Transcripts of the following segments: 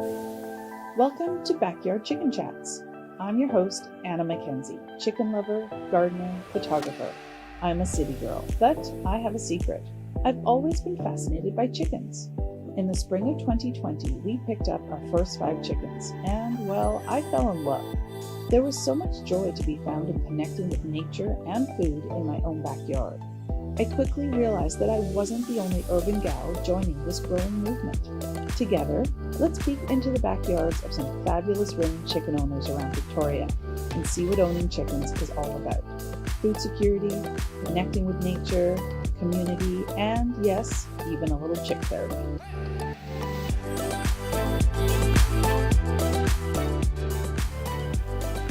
Welcome to Backyard Chicken Chats. I'm your host, Anna Mackenzie, chicken lover, gardener, photographer. I'm a city girl, but I have a secret. I've always been fascinated by chickens. In the spring of 2020, we picked up our first 5 chickens, and, well, I fell in love. There was so much joy to be found in connecting with nature and food in my own backyard. I quickly realized that I wasn't the only urban gal joining this growing movement. Together, let's peek into the backyards of some fabulous ring chicken owners around Victoria and see what owning chickens is all about. Food security, connecting with nature, community, and yes, even a little chick therapy.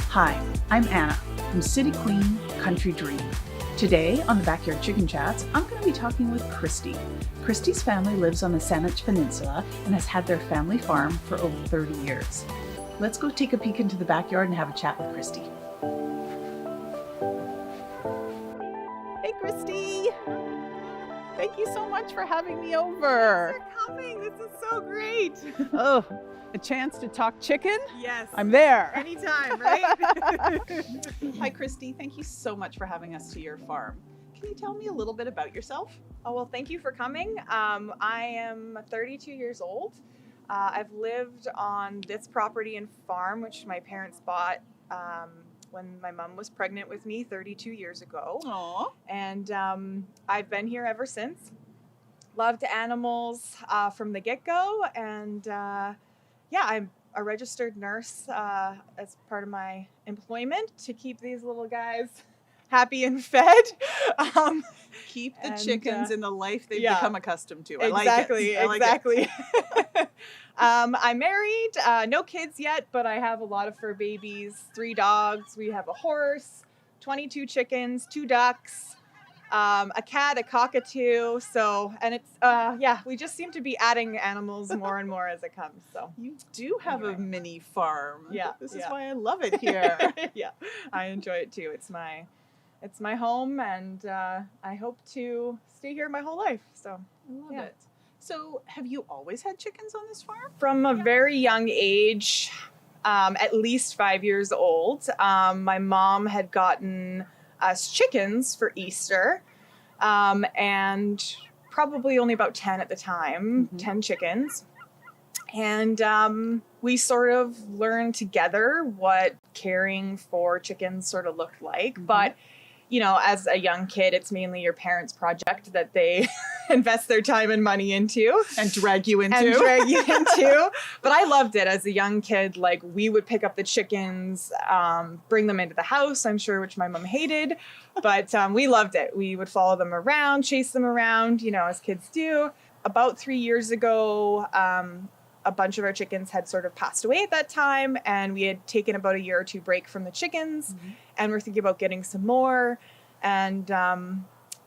Hi, I'm Anna from City Queen, Country Dream. Today on the Backyard Chicken Chats, I'm going to be talking with Christie. Christie's family lives on the Saanich Peninsula and has had their family farm for over 30 years. Let's go take a peek into the backyard and have a chat with Christie. Hey Christie! Thank you so much for having me over. Thanks for coming. This is so great. Oh, a chance to talk chicken? Yes. I'm there. Anytime, right? Hi Christie, thank you so much for having us to your farm. Can you tell me a little bit about yourself? Oh, well, thank you for coming. I am 32 years old. I've lived on this property and farm, which my parents bought when my mom was pregnant with me 32 years ago. Aww. And I've been here ever since. Loved animals from the get-go. And yeah, I'm a registered nurse as part of my employment to keep these little guys happy and fed. Keep the chickens in the life they've become accustomed to. Exactly. I like it. I'm married, no kids yet, but I have a lot of fur babies, 3 dogs. We have a horse, 22 chickens, 2 ducks, a cat, a cockatoo. So, and it's, we just seem to be adding animals more and more as it comes. So You do have a mini farm. Yeah. This is why I love it here. Yeah, I enjoy it too. It's my home, and I hope to stay here my whole life. So I love it. So have you always had chickens on this farm? From a very young age, at least 5 years old, my mom had gotten us chickens for Easter, and probably only about 10 at the time, 10 chickens. And we sort of learned together what caring for chickens sort of looked like. But, you know, as a young kid, it's mainly your parents' project that they invest their time and money into. And drag you into. But I loved it as a young kid. Like, we would pick up the chickens, bring them into the house, I'm sure, which my mom hated. But we loved it. We would follow them around, chase them around, you know, as kids do. About 3 years ago, a bunch of our chickens had sort of passed away at that time, and we had taken about a year or 2 break from the chickens, and we're thinking about getting some more. And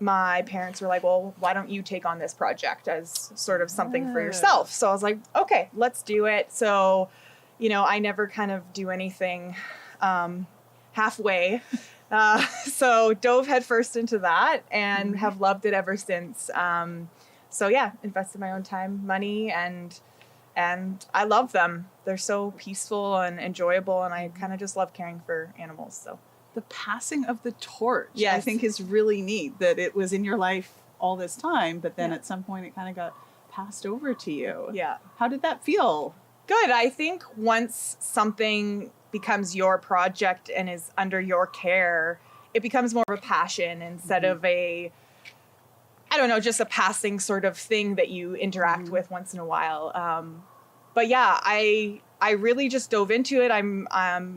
my parents were like, well, why don't you take on this project as sort of something for yourself? So I was like, okay, let's do it. So, you know, I never kind of do anything halfway. So dove headfirst into that and have loved it ever since. So yeah, invested my own time, money, and I love them. They're so peaceful and enjoyable, and I kind of just love caring for animals. So The passing of the torch, Yes. I think, is really neat, that it was in your life all this time, but then at some point it kind of got passed over to you. yeah, How did that feel? good. I think once something becomes your project and is under your care, it becomes more of a passion instead of just a passing sort of thing that you interact with once in a while. But yeah, I really just dove into it. I'm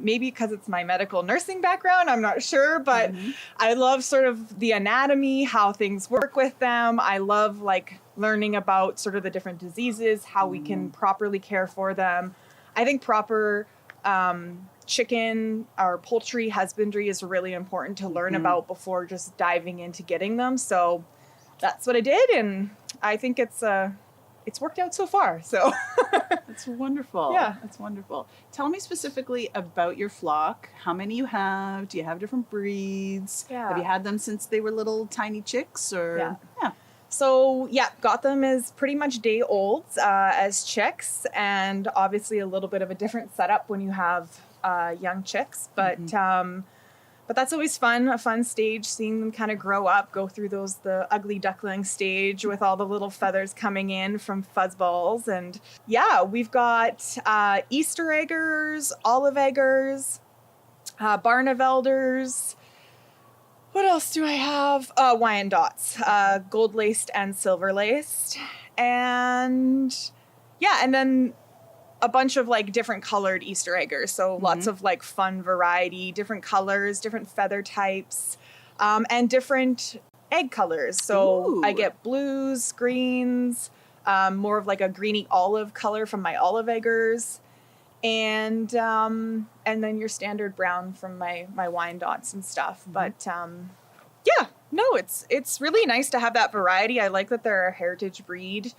maybe because it's my medical nursing background, I'm not sure, but I love sort of the anatomy, how things work with them. I love like learning about sort of the different diseases, how we can properly care for them. I think proper chicken or poultry husbandry is really important to learn about before just diving into getting them. So that's what I did, and I think it's worked out so far. So That's wonderful. Yeah. That's wonderful. Tell me specifically about your flock. How many you have? Do you have different breeds? Yeah. Have you had them since they were little tiny chicks? Or Yeah. So yeah, got them as pretty much day olds as chicks, and obviously a little bit of a different setup when you have young chicks. But that's always fun, a fun stage, seeing them kind of grow up, go through the ugly duckling stage with all the little feathers coming in from fuzzballs. And yeah, we've got Easter eggers, olive eggers, Barnevelders. What else do I have? Wyandottes, gold laced and silver laced. And yeah, and then a bunch of like different colored Easter eggers. So lots of like fun variety, different colors, different feather types, and different egg colors. So Ooh. I get blues, greens, more of like a greeny olive color from my olive eggers. And then your standard brown from my Wyandottes and stuff. But yeah, no, it's really nice to have that variety. I like that they're a heritage breed.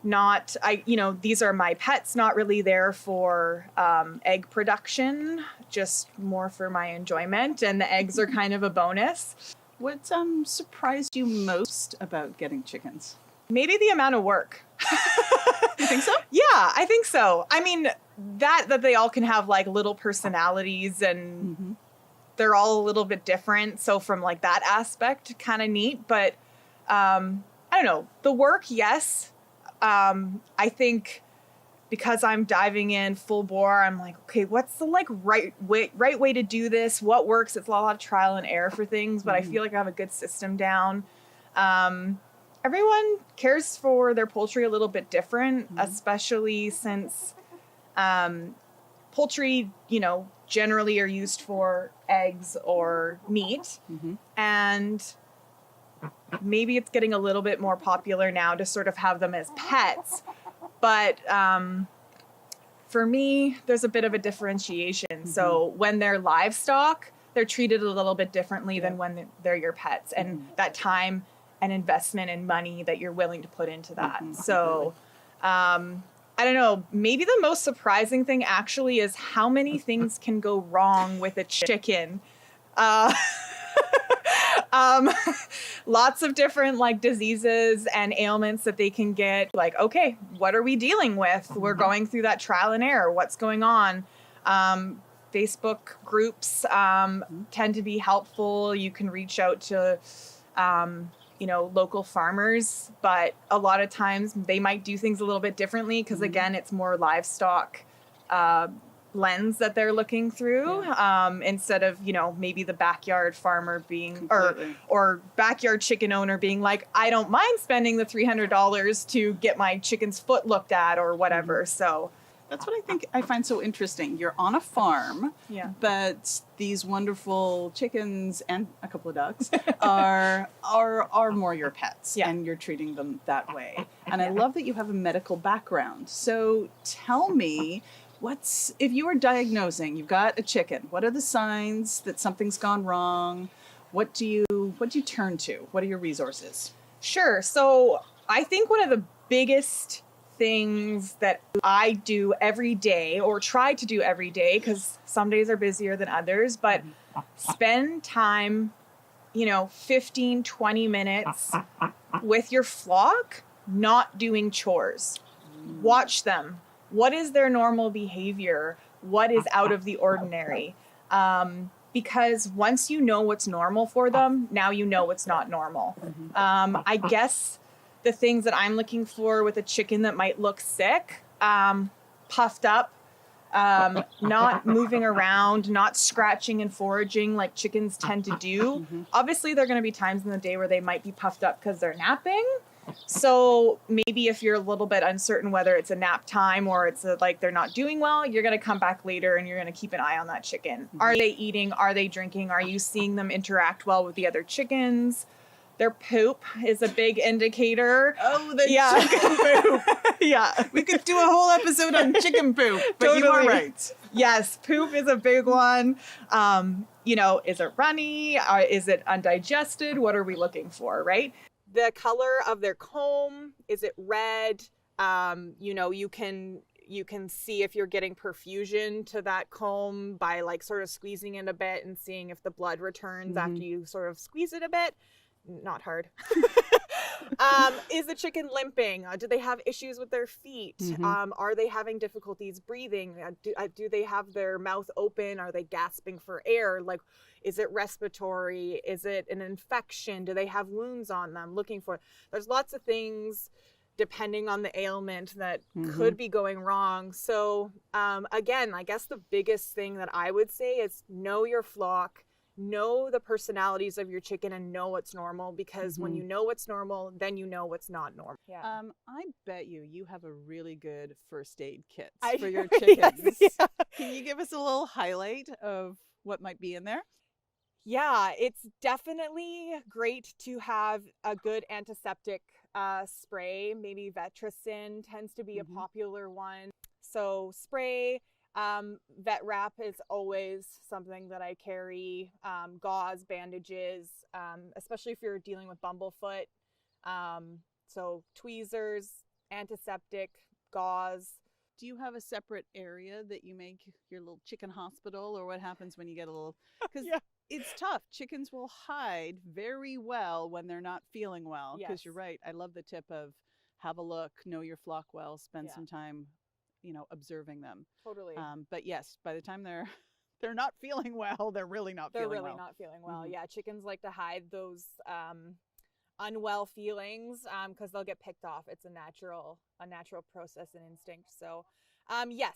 These are my pets, not really there for egg production, just more for my enjoyment, and the eggs are kind of a bonus. What surprised you most about getting chickens? Maybe the amount of work. You think so? Yeah, I think so. I mean, that they all can have like little personalities, and they're all a little bit different. So from like that aspect, kind of neat. But I don't know, the work, yes. I think because I'm diving in full bore, I'm like, okay, what's the like right way to do this? What works? It's a lot of trial and error for things, but I feel like I have a good system down. Everyone cares for their poultry a little bit different, especially since poultry, generally are used for eggs or meat. And maybe it's getting a little bit more popular now to sort of have them as pets. But for me, there's a bit of a differentiation. So when they're livestock, they're treated a little bit differently than when they're your pets. And that time and investment and money that you're willing to put into that. So I don't know, maybe the most surprising thing actually is how many things can go wrong with a chicken. Lots of different like diseases and ailments that they can get. Like, okay, what are we dealing with? We're going through that trial and error. What's going on? Facebook groups tend to be helpful. You can reach out to local farmers, but a lot of times they might do things a little bit differently because again, it's more livestock lens that they're looking through instead of maybe the backyard farmer being or backyard chicken owner being like, I don't mind spending the $300 to get my chicken's foot looked at or whatever. So that's what I find so interesting. You're on a farm, but these wonderful chickens and a couple of ducks are more your pets, and you're treating them that way. And I love that you have a medical background. So tell me, if you were diagnosing, you've got a chicken, what are the signs that something's gone wrong? What do you turn to? What are your resources? Sure. So I think one of the biggest things that I do every day, or try to do every day, because some days are busier than others, but spend time, 15, 20 minutes with your flock, not doing chores. Watch them. What is their normal behavior? What is out of the ordinary? Because once you know what's normal for them, now you know what's not normal. I guess the things that I'm looking for with a chicken that might look sick, puffed up, not moving around, not scratching and foraging like chickens tend to do. Obviously, there are going to be times in the day where they might be puffed up because they're napping. So maybe if you're a little bit uncertain whether it's a nap time or it's like they're not doing well, you're going to come back later and you're going to keep an eye on that chicken. Are they eating? Are they drinking? Are you seeing them interact well with the other chickens? Their poop is a big indicator. Oh, the chicken poop. Yeah. We could do a whole episode on chicken poop, but totally. You are right. Yes, poop is a big one. Is it runny? Is it undigested? What are we looking for, right? The color of their comb, is it red? You can see if you're getting perfusion to that comb by like sort of squeezing it a bit and seeing if the blood returns after you sort of squeeze it a bit. not hard. Is the chicken limping? Do they have issues with their feet? Are they having difficulties breathing? Do they have their mouth open? Are they gasping for air? Like, is it respiratory? Is it an infection? Do they have wounds on them? There's lots of things depending on the ailment that could be going wrong. So again, I guess the biggest thing that I would say is know your flock, know the personalities of your chicken, and know what's normal, because when you know what's normal, then you know what's not normal. Yeah. I bet you have a really good first aid kit I- for your chickens. Yes, yeah. Can you give us a little highlight of what might be in there? Yeah, it's definitely great to have a good antiseptic spray. Maybe Vetricin tends to be a popular one. So spray, vet wrap is always something that I carry. Gauze, bandages, especially if you're dealing with bumblefoot. So tweezers, antiseptic, gauze. Do you have a separate area that you make your little chicken hospital, or what happens when you get a little, because it's tough. Chickens will hide very well when they're not feeling well. Because you're right. I love the tip of have a look, know your flock well, spend some time, observing them. Totally. But yes, by the time they're not feeling well, they're really not feeling well. They're really not feeling well. Yeah, chickens like to hide those unwell feelings because they'll get picked off. It's a natural process and instinct. So yes,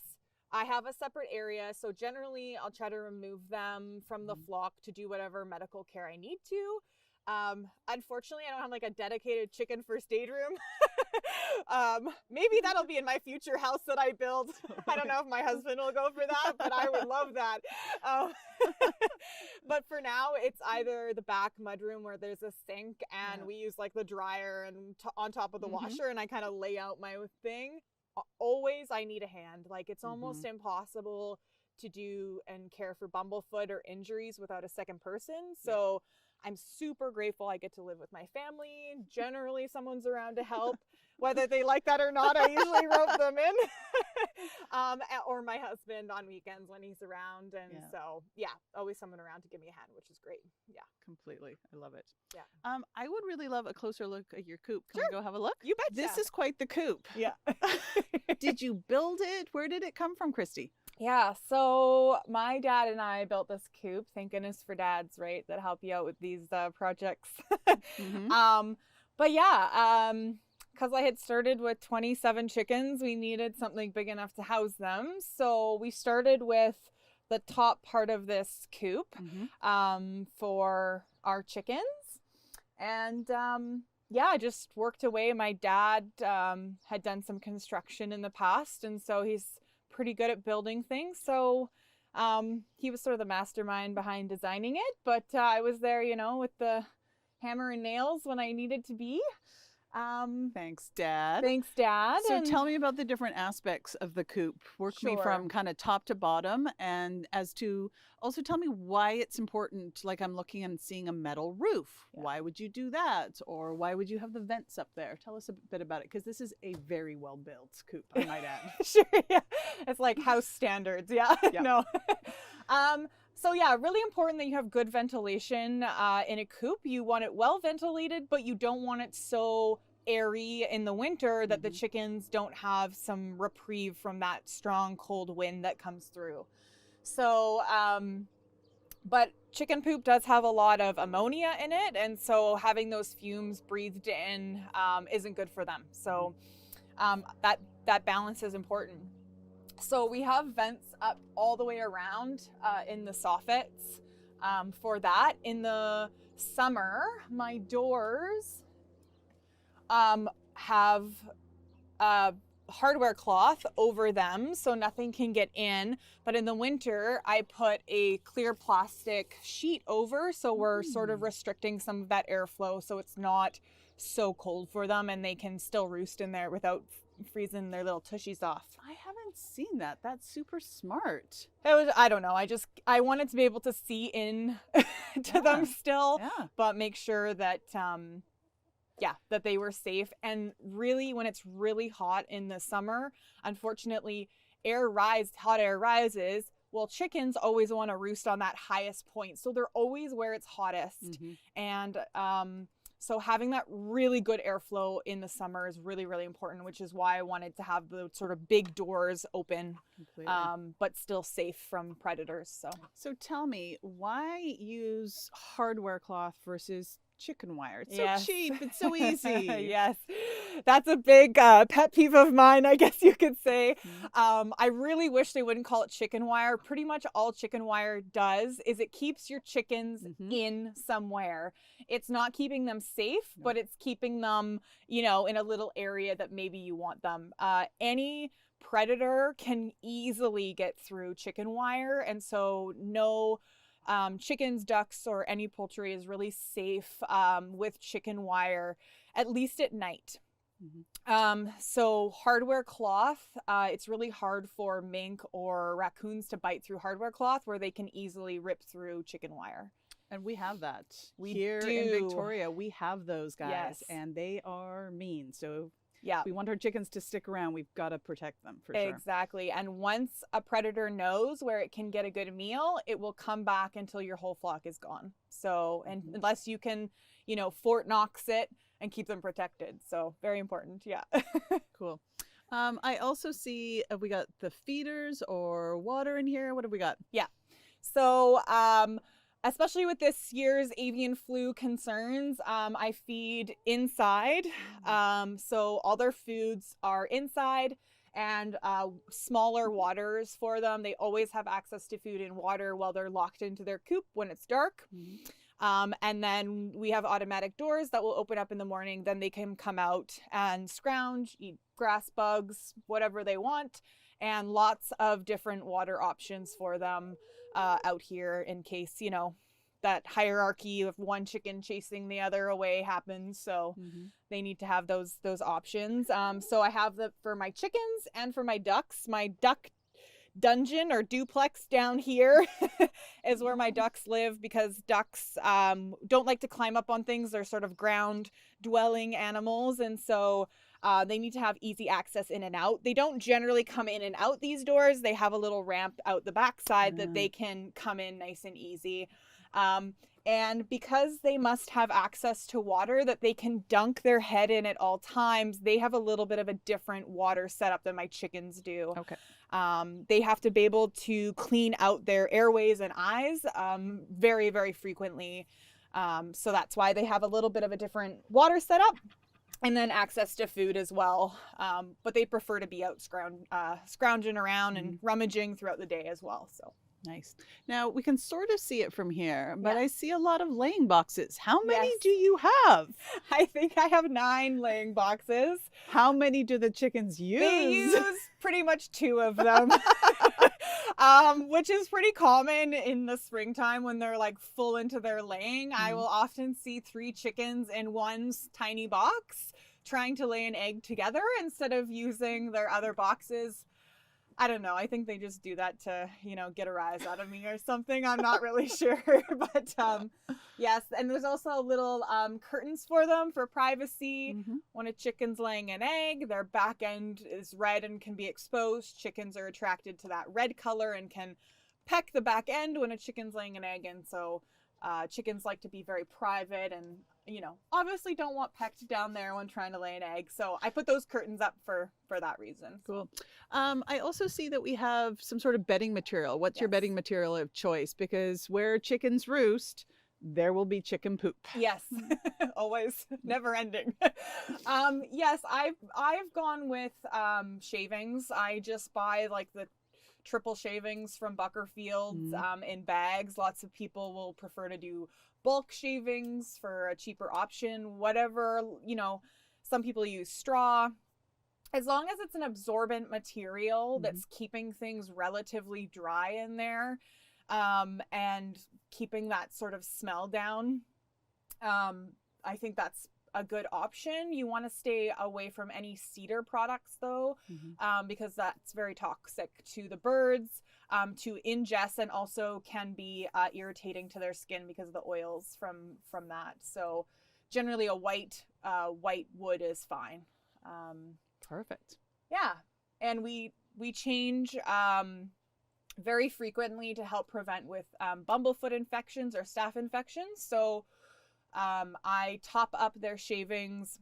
I have a separate area. So generally I'll try to remove them from the flock to do whatever medical care I need to. Unfortunately, I don't have like a dedicated chicken first aid room. Maybe that'll be in my future house that I build. I don't know if my husband will go for that, but I would love that. But for now, it's either the back mudroom where there's a sink and we use like the dryer and on top of the washer, and I kind of lay out my thing. Always I need a hand. Like it's almost impossible to do and care for bumblefoot or injuries without a second person. So I'm super grateful I get to live with my family. Generally, someone's around to help. Whether they like that or not, I usually rope them in. Or my husband on weekends when he's around. And so, always someone around to give me a hand, which is great. Yeah. Completely. I love it. Yeah. I would really love a closer look at your coop. Can we go have a look? You betcha. This is quite the coop. Yeah. Did you build it? Where did it come from, Christie? Yeah, so my dad and I built this coop. Thank goodness for dads, right, that help you out with these projects. But yeah, because I had started with 27 chickens, we needed something big enough to house them. So we started with the top part of this coop for our chickens. And I just worked away. My dad had done some construction in the past, and so he's pretty good at building things. So he was sort of the mastermind behind designing it, but I was there, with the hammer and nails when I needed to be. Thanks, Dad. Thanks, Dad. So tell me about the different aspects of the coop. Work me from kind of top to bottom, and also tell me why it's important. Like I'm looking and seeing a metal roof. Yeah. Why would you do that? Or why would you have the vents up there? Tell us a bit about it, because this is a very well built coop, I might add. Sure, yeah. It's like house standards, yeah. No. So yeah, really important that you have good ventilation in a coop. You want it well ventilated, but you don't want it so airy in the winter that the chickens don't have some reprieve from that strong cold wind that comes through. So, but chicken poop does have a lot of ammonia in it, and so having those fumes breathed in isn't good for them. So that balance is important. So we have vents up all the way around in the soffits for that. In the summer, my doors have hardware cloth over them so nothing can get in. But in the winter, I put a clear plastic sheet over, so we're sort of restricting some of that airflow so it's not so cold for them and they can still roost in there without freezing their little tushies off. I haven't seen that. That's super smart. I don't know. I wanted to be able to see in to them still, but make sure that that they were safe. And really, when it's really hot in the summer, unfortunately, hot air rises. Well, chickens always want to roost on that highest point, so they're always where it's hottest. And So having that really good airflow in the summer is really, really important, which is why I wanted to have the sort of big doors open, but still safe from predators. So tell me, why use hardware cloth versus chicken wire? It's so cheap. It's so easy. Yes. That's a big pet peeve of mine, I guess you could say. I really wish they wouldn't call it chicken wire. Pretty much all chicken wire does is it keeps your chickens in somewhere. It's not keeping them safe, but it's keeping them, in a little area that maybe you want them. Any predator can easily get through chicken wire, and so no chickens, ducks, or any poultry is really safe with chicken wire, at least at night. So hardware cloth, it's really hard for mink or raccoons to bite through hardware cloth where they can easily rip through chicken wire. And we have that. Here in Victoria, we have those guys, and they are mean. So yeah, if we want our chickens to stick around, we've got to protect them for sure. Exactly. And once a predator knows where it can get a good meal, it will come back until your whole flock is gone. So, and unless you can, Fort Knox it and keep them protected. So very important. Yeah. Cool. I also see we got the feeders or water in here. What have we got? Yeah. So, especially with this year's avian flu concerns, I feed inside. So all their foods are inside, and smaller waters for them. They always have access to food and water while they're locked into their coop when it's dark. And then we have automatic doors that will open up in the morning. Then they can come out and scrounge, eat grass, bugs, whatever they want, and lots of different water options for them out here in case, that hierarchy of one chicken chasing the other away happens. So they need to have those options. So I have for my chickens and for my ducks. My duck dungeon or duplex down here is where my ducks live, because ducks don't like to climb up on things. They're sort of ground dwelling animals, and so they need to have easy access in and out. They don't generally come in and out these doors. They have a little ramp out the backside that they can come in nice and easy. And because they must have access to water that they can dunk their head in at all times, they have a little bit of a different water setup than my chickens do. Okay. They have to be able to clean out their airways and eyes very, very frequently. So that's why they have a little bit of a different water setup, and then access to food as well. But they prefer to be out scrounging around and rummaging throughout the day as well. So. Nice. Now we can sort of see it from here, but I see a lot of laying boxes. How many do you have? I think I have 9 laying boxes. How many do the chickens use? They use pretty much 2 of them, which is pretty common in the springtime when they're like full into their laying. I will often see 3 chickens in one tiny box trying to lay an egg together instead of using their other boxes. I don't know. I think they just do that to, get a rise out of me or something. I'm not really sure. But yes. And there's also little curtains for them for privacy. When a chicken's laying an egg, their back end is red and can be exposed. Chickens are attracted to that red color and can peck the back end when a chicken's laying an egg. And so chickens like to be very private and, obviously don't want pecked down there when trying to lay an egg. So I put those curtains up for that reason. Cool. I also see that we have some sort of bedding material. What's your bedding material of choice? Because where chickens roost, there will be chicken poop. Yes, always, never ending. Yes, I've gone with shavings. I just buy like the triple shavings from Buckerfields in bags. Lots of people will prefer to do bulk shavings for a cheaper option. Whatever, some people use straw. As long as it's an absorbent material that's keeping things relatively dry in there, and keeping that sort of smell down, I think that's a good option. You want to stay away from any cedar products though, because that's very toxic to the birds, to ingest, and also can be irritating to their skin because of the oils from that. So generally a white wood is fine. Perfect. Yeah. And we change very frequently to help prevent with bumblefoot infections or staph infections. So I top up their shavings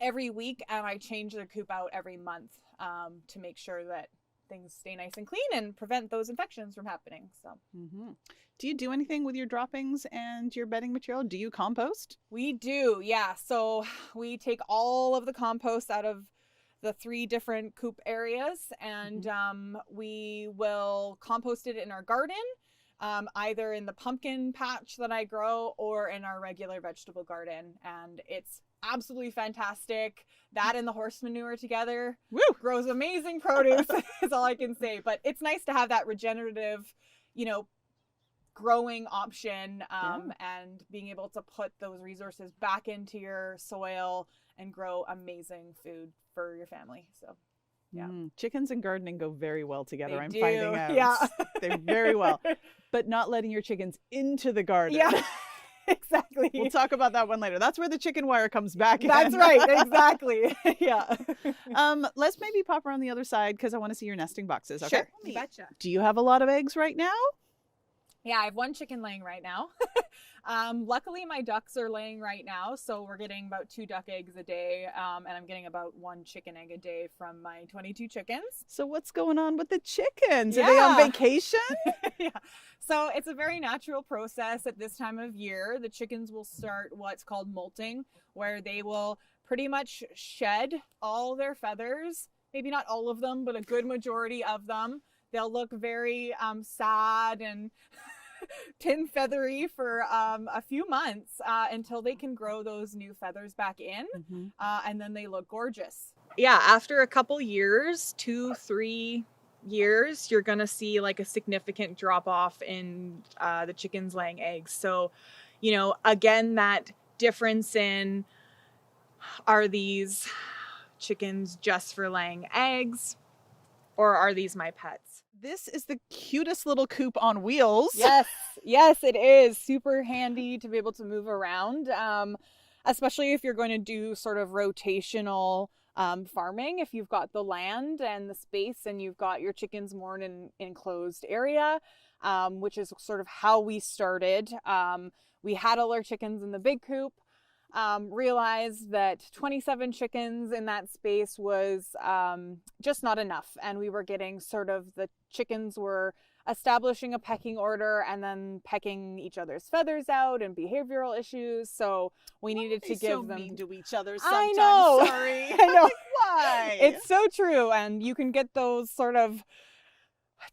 every week, and I change their coop out every month to make sure that things stay nice and clean and prevent those infections from happening. So, do you do anything with your droppings and your bedding material? Do you compost? We do, yeah. So we take all of the compost out of the 3 different coop areas, and we will compost it in our garden, either in the pumpkin patch that I grow or in our regular vegetable garden. And it's absolutely fantastic. That and the horse manure together grows amazing produce is all I can say. But it's nice to have that regenerative, growing option, and being able to put those resources back into your soil and grow amazing food for your family. So yeah. Chickens and gardening go very well together. They I'm do. finding out. Yeah. They're very well. But not letting your chickens into the garden. Yeah. Exactly. We'll talk about that one later. That's where the chicken wire comes back in. That's right. Exactly. Yeah. Let's maybe pop around the other side because I want to see your nesting boxes. Okay. Sure. You betcha. Do you have a lot of eggs right now? Yeah, I have 1 chicken laying right now. Luckily, my ducks are laying right now, so we're getting about 2 duck eggs a day, and I'm getting about 1 chicken egg a day from my 22 chickens. So what's going on with the chickens? Are they on vacation? Yeah. So it's a very natural process at this time of year. The chickens will start what's called molting, where they will pretty much shed all their feathers, maybe not all of them, but a good majority of them. They'll look very sad and tin feathery for a few months until they can grow those new feathers back in, and then they look gorgeous. Yeah, after a couple years, 2-3 years, you're gonna see like a significant drop off in the chickens laying eggs. So, again, that difference in, are these chickens just for laying eggs, or are these my pets? This is the cutest little coop on wheels. Yes, it is. Super handy to be able to move around, especially if you're going to do sort of rotational farming. If you've got the land and the space and you've got your chickens more in an enclosed area, which is sort of how we started. We had all our chickens in the big coop. Realized that 27 chickens in that space was just not enough. And we were getting the chickens were establishing a pecking order and then pecking each other's feathers out and behavioral issues. So we needed to give them... mean to each other sometimes. I know. Sorry. I know. Why? It's so true. And you can get those sort of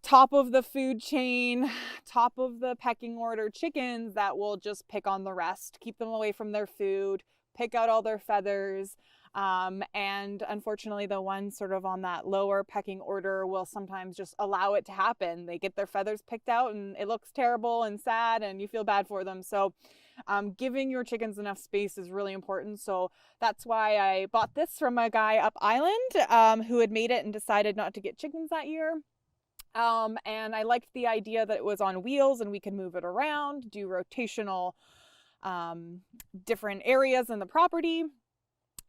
top of the food chain, top of the pecking order chickens that will just pick on the rest, keep them away from their food, pick out all their feathers. And unfortunately, the ones sort of on that lower pecking order will sometimes just allow it to happen. They get their feathers picked out and it looks terrible and sad and you feel bad for them. So giving your chickens enough space is really important. So that's why I bought this from a guy up island who had made it and decided not to get chickens that year. And I liked the idea that it was on wheels and we could move it around, do rotational different areas in the property.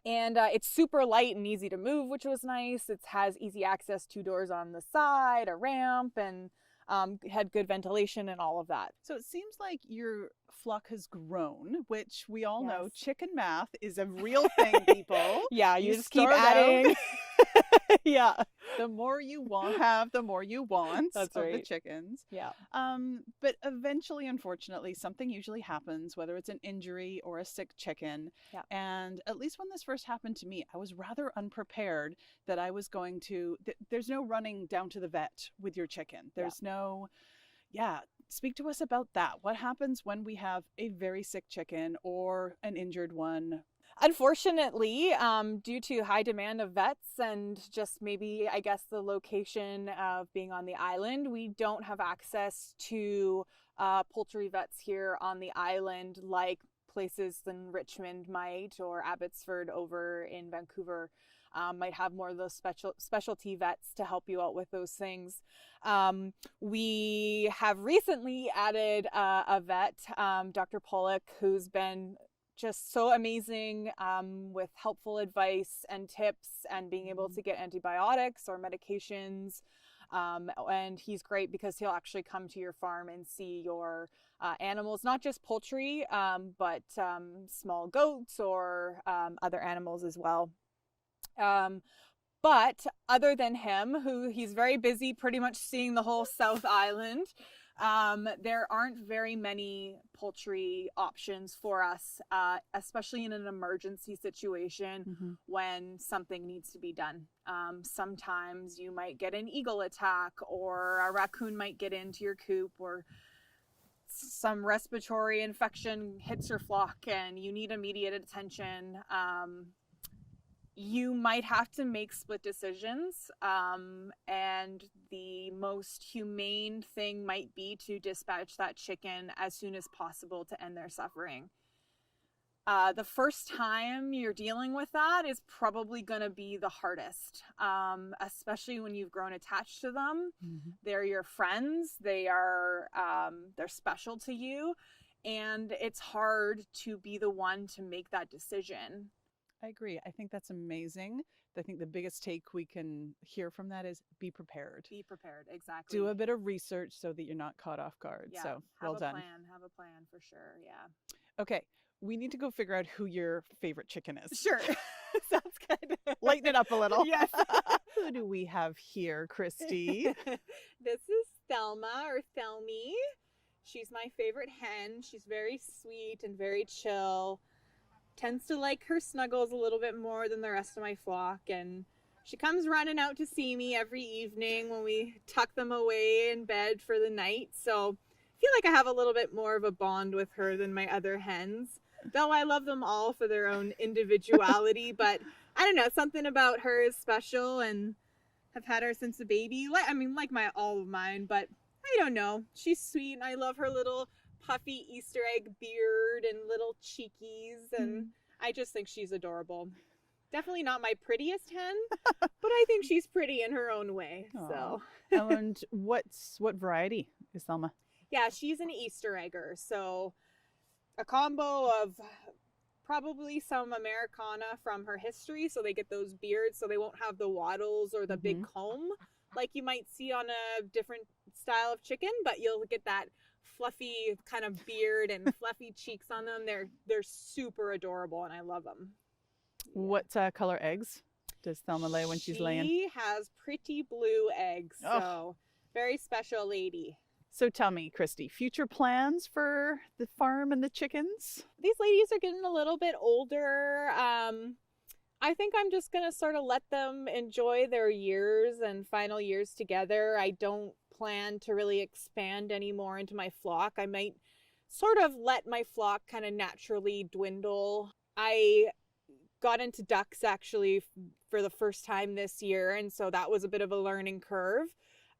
And it's super light and easy to move, which was nice. It has easy access, 2 doors on the side, a ramp, and had good ventilation and all of that. So it seems like your flock has grown, which we all know chicken math is a real thing, people. Yeah, you just keep adding. Yeah. The more you have, the more you want. That's of right. the chickens. Yeah. But eventually, unfortunately, something usually happens, whether it's an injury or a sick chicken. Yeah. And at least when this first happened to me, I was rather unprepared that I was going to, there's no running down to the vet with your chicken. There's no, speak to us about that. What happens when we have a very sick chicken or an injured one? Unfortunately, due to high demand of vets and just maybe, I guess, the location of being on the island, we don't have access to poultry vets here on the island like places in Richmond might, or Abbotsford over in Vancouver might have more of those specialty vets to help you out with those things. We have recently added a vet, Dr. Pollock, who's been just so amazing with helpful advice and tips and being able to get antibiotics or medications And he's great because he'll actually come to your farm and see your animals, not just poultry, but small goats or other animals as well. But other than him, he's very busy pretty much seeing the whole South Island, there aren't very many poultry options for us, especially in an emergency situation when something needs to be done. Sometimes you might get an eagle attack, or a raccoon might get into your coop, or some respiratory infection hits your flock and you need immediate attention. You might have to make split decisions, and the most humane thing might be to dispatch that chicken as soon as possible to end their suffering. The first time you're dealing with that is probably going to be the hardest, especially when you've grown attached to them. They're your friends. They're special to you, and it's hard to be the one to make that decision. I agree. I think that's amazing. I think the biggest take we can hear from that is be prepared. Be prepared, exactly. Do a bit of research so that you're not caught off guard. Yeah, so well done. Have a plan for sure. Yeah. Okay, we need to go figure out who your favorite chicken is. Sure. Sounds good. Lighten it up a little. Yes. Who do we have here, Christy? This is Thelma, or Thelmy. She's my favorite hen. She's very sweet and very chill. Tends to like her snuggles a little bit more than the rest of my flock, and she comes running out to see me every evening when we tuck them away in bed for the night. So I feel like I have a little bit more of a bond with her than my other hens, though I love them all for their own individuality. But I don't know, something about her is special, and have had her since a baby. Like all of mine, but I don't know, she's sweet, and I love her little puffy Easter egg beard and little cheekies, and I just think she's adorable. Definitely not my prettiest hen, but I think she's pretty in her own way. Aww. So And what variety is Thelma? yeah, she's an Easter egger, so a combo of probably some Americana from her history, so they get those beards so they won't have the wattles or the big comb like you might see on a different style of chicken, but you'll get that fluffy kind of beard and fluffy cheeks on them. They're super adorable, and I love them. Yeah. What color eggs does Thelma lay when she's laying? She has pretty blue eggs, so very special lady. So tell me, Christy, future plans for the farm and the chickens? These ladies are getting a little bit older. I think I'm just going to sort of let them enjoy their years and final years together. I don't plan to really expand anymore into my flock. I might sort of let my flock kind of naturally dwindle. I got into ducks actually for the first time this year, and so that was a bit of a learning curve,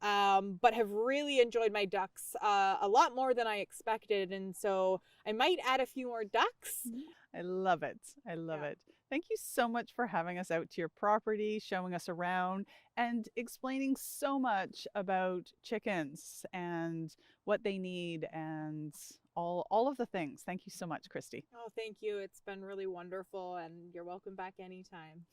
but have really enjoyed my ducks a lot more than I expected, and so I might add a few more ducks. I love it. I love it. Thank you so much for having us out to your property, showing us around, and explaining so much about chickens and what they need and all of the things. Thank you so much, Christy. Oh, thank you. It's been really wonderful, and you're welcome back anytime.